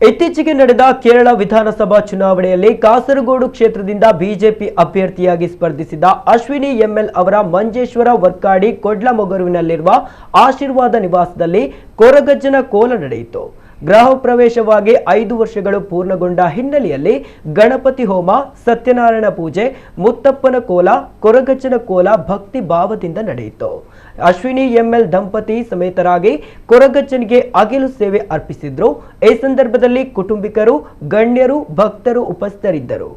ಇತ್ತೀಚೆಗೆ ನಡೆದ ಕೇರಳ ವಿಧಾನಸಭಾ ಚುನಾವಣೆಯಲ್ಲಿ ಕಾಸರಗೋಡು ಕ್ಷೇತ್ರದಿಂದ ಬಿಜೆಪಿ ಅಭ್ಯರ್ಥಿಯಾಗಿ ಸ್ಪರ್ಧಿಸಿದ ಅಶ್ವಿನಿ ಎಂಎಲ್ ಅವರ ಮಂಜೇಶ್ವರ ವರ್ಕಾಡಿ ಕೊಡ್ಲಮೊಗರುವಿನಲ್ಲಿರುವ ಆಶೀರ್ವಾದ ನಿವಾಸದಲ್ಲಿ ಕೊರಗಜ್ಜನ ಕೋಲ ನಡೆಯಿತು. ಗೃಹ ಪ್ರವೇಶವಾಗಿ 5 ವರ್ಷಗಳು ಪೂರ್ಣಗೊಂಡ ಹಿನ್ನೆಲೆಯಲ್ಲಿ ಗಣಪತಿ ಹೋಮ, ಸತ್ಯನಾರಾಯಣ ಪೂಜೆ, ಮುತ್ತಪ್ಪನ ಕೋಲ, ಕೊರಗಜ್ಜನ ಕೋಲ ಭಕ್ತಿ ಭಾವದಿಂದ ನಡೆಯಿತು. ಅಶ್ವಿನಿ ಎಂಎಲ್ ದಂಪತಿ ಸಮೇತರಾಗಿ ಕೊರಗಜ್ಜನಿಗೆ ಅಗಿಲು ಸೇವೆ ಅರ್ಪಿಸಿದ್ರು. ಈ ಸಂದರ್ಭದಲ್ಲಿ ಕುಟುಂಬಿಕರು, ಗಣ್ಯರು, ಭಕ್ತರು ಉಪಸ್ಥಿತರಿದ್ದರು.